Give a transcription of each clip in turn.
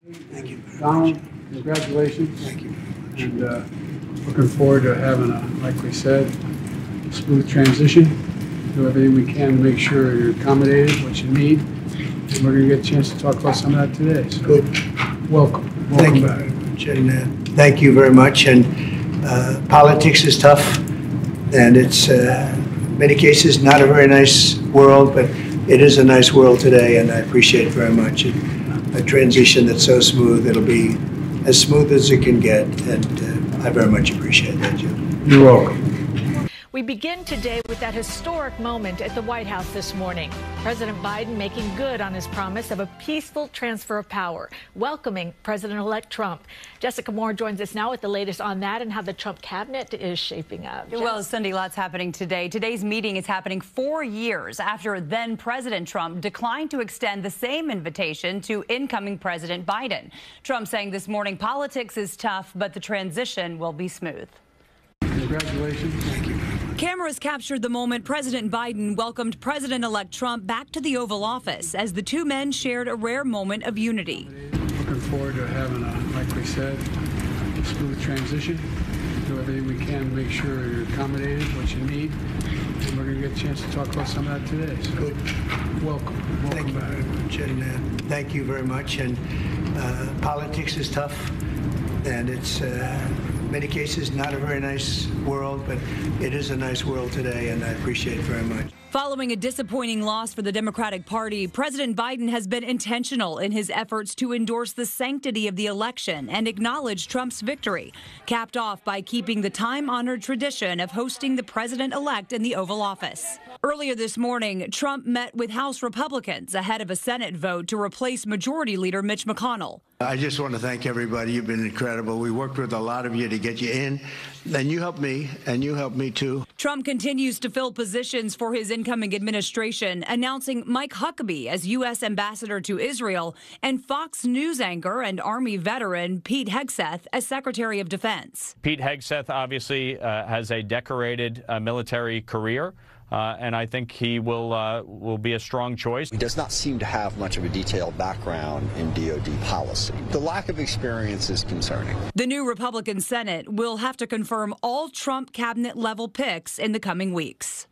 Thank you. Donald, congratulations. Thank you. And looking forward to having like we said, smooth transition. Do everything we can to make sure you're accommodated, what you need. And we're going to get a chance to talk about some of that today. So Good. welcome. Thank you Back. very much. And thank you very much. And politics is tough, and it's in many cases not a very nice world, but it is a nice world today, and I appreciate it very much. And a transition that's so smooth, it'll be as smooth as it can get, and I very much appreciate that, Jim. You're welcome. We begin today with that historic moment at the White House this morning. President Biden making good on his promise of a peaceful transfer of power, welcoming President-elect Trump. Jessica Moore joins us now with the latest on that and how the Trump cabinet is shaping up. Well, Cindy, lots happening today. Today's meeting is happening 4 years after then-President Trump declined to extend the same invitation to incoming President Biden. Trump saying this morning politics is tough, but the transition will be smooth. Congratulations. Thank you. Cameras captured the moment President Biden welcomed President-elect Trump back to the Oval Office as the two men shared a rare moment of unity. Looking forward to having like we said, smooth transition. Do everything we can to make sure you're accommodated, what you need. And we're going to get a chance to talk about some of that today. So Good. welcome. Thank you Back. very much. And thank you very much. And politics is tough, and it's in many cases not a very nice world, but it is a nice world today, and I appreciate it very much. Following a disappointing loss for the Democratic Party, President Biden has been intentional in his efforts to endorse the sanctity of the election and acknowledge Trump's victory, capped off by keeping the time-honored tradition of hosting the president-elect in the Oval Office. Earlier this morning, Trump met with House Republicans ahead of a Senate vote to replace Majority Leader Mitch McConnell. I just want to thank everybody. You've been incredible. We worked with a lot of you to get you in, and you helped me, and you helped me too. Trump continues to fill positions for his incoming administration, announcing Mike Huckabee as U.S. ambassador to Israel and Fox News anchor and Army veteran Pete Hegseth as Secretary of Defense. Pete Hegseth obviously has a decorated military career. And I think he will be a strong choice. He does not seem to have much of a detailed background in DOD policy. The lack of experience is concerning. The new Republican Senate will have to confirm all Trump cabinet-level picks in the coming weeks.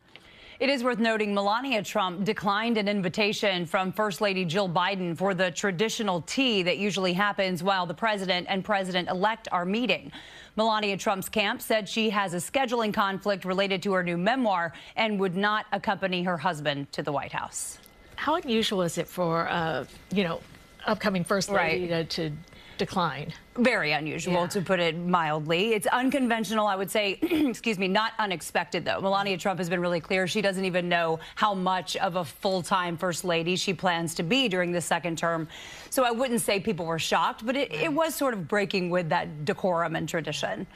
It is worth noting Melania Trump declined an invitation from First Lady Jill Biden for the traditional tea that usually happens while the president and president-elect are meeting. Melania Trump's camp said she has a scheduling conflict related to her new memoir and would not accompany her husband to the White House. How unusual is it for, upcoming First Lady to decline? Very unusual, to put it mildly. It's unconventional, I would say, excuse me, not unexpected, though. Melania Trump has been really clear she doesn't even know how much of a full-time First Lady she plans to be during the second term. So I wouldn't say people were shocked, but it was sort of breaking with that decorum and tradition.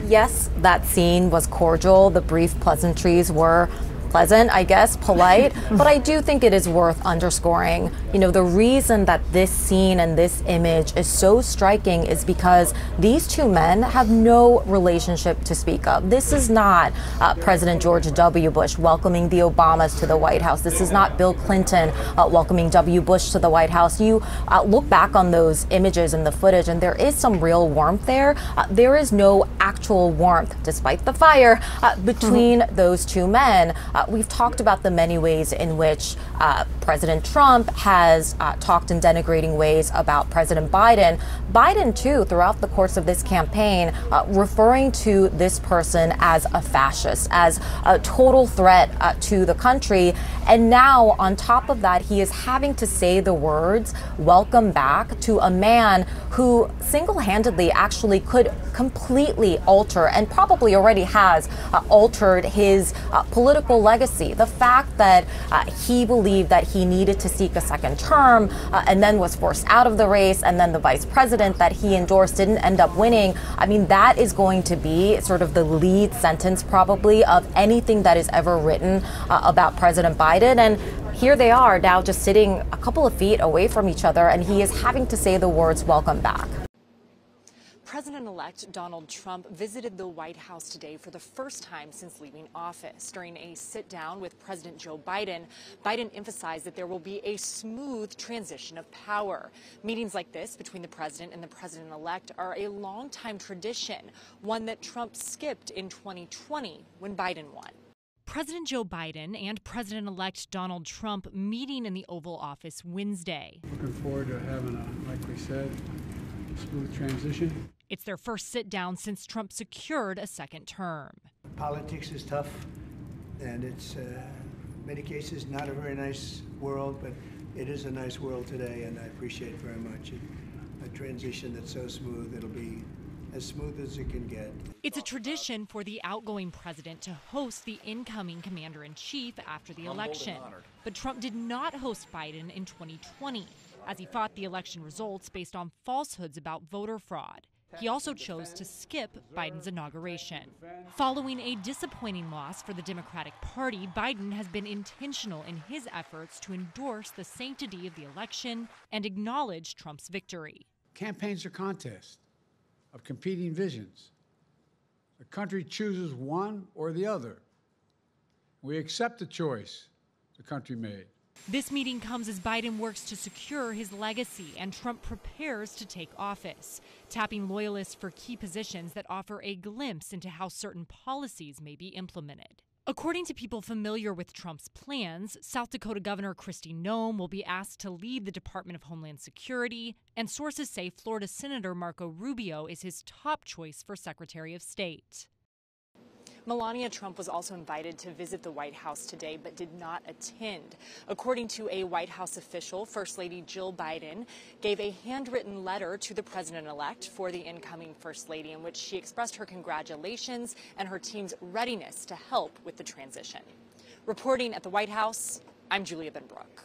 Yes, that scene was cordial. The brief pleasantries were pleasant, I guess, polite, but I do think it is worth underscoring, the reason that this scene and this image is so striking is because these two men have no relationship to speak of. This is not President George W. Bush welcoming the Obamas to the White House. This is not Bill Clinton welcoming W. Bush to the White House. You look back on those images and the footage, and there is some real warmth there. There is no actual warmth, despite the fire, between those two men. We've talked about the many ways in which President Trump has talked in denigrating ways about President Biden. Biden, too, throughout the course of this campaign, referring to this person as a fascist, as a total threat to the country. And now, on top of that, he is having to say the words, welcome back, to a man who single-handedly actually could completely alter, and probably already has altered, his political legacy. The fact that he believed that he needed to seek a second term and then was forced out of the race, and then the vice president that he endorsed didn't end up winning. I mean, that is going to be sort of the lead sentence probably of anything that is ever written about President Biden. And here they are now just sitting a couple of feet away from each other, and he is having to say the words, welcome back. President-elect Donald Trump visited the White House today for the first time since leaving office. During a sit-down with President Joe Biden, Biden emphasized that there will be a smooth transition of power. Meetings like this between the president and the president-elect are a long-time tradition, one that Trump skipped in 2020 when Biden won. President Joe Biden and President-elect Donald Trump meeting in the Oval Office Wednesday. Looking forward to having like we said, a smooth transition. It's their first sit-down since Trump secured a second term. Politics is tough, and it's, in many cases, not a very nice world, but it is a nice world today, and I appreciate it very much. A transition that's so smooth, it'll be as smooth as it can get. It's a tradition for the outgoing president to host the incoming commander-in-chief after the election. But Trump did not host Biden in 2020, as he fought the election results based on falsehoods about voter fraud. He also chose to skip Biden's inauguration. Following a disappointing loss for the Democratic Party, Biden has been intentional in his efforts to endorse the sanctity of the election and acknowledge Trump's victory. Campaigns are contests of competing visions. The country chooses one or the other. We accept the choice the country made. This meeting comes as Biden works to secure his legacy and Trump prepares to take office, tapping loyalists for key positions that offer a glimpse into how certain policies may be implemented. According to people familiar with Trump's plans, South Dakota Governor Kristi Noem will be asked to lead the Department of Homeland Security, and sources say Florida Senator Marco Rubio is his top choice for Secretary of State. Melania Trump was also invited to visit the White House today, but did not attend. According to a White House official, First Lady Jill Biden gave a handwritten letter to the president-elect for the incoming First Lady, in which she expressed her congratulations and her team's readiness to help with the transition. Reporting at the White House, I'm Julia Benbrook.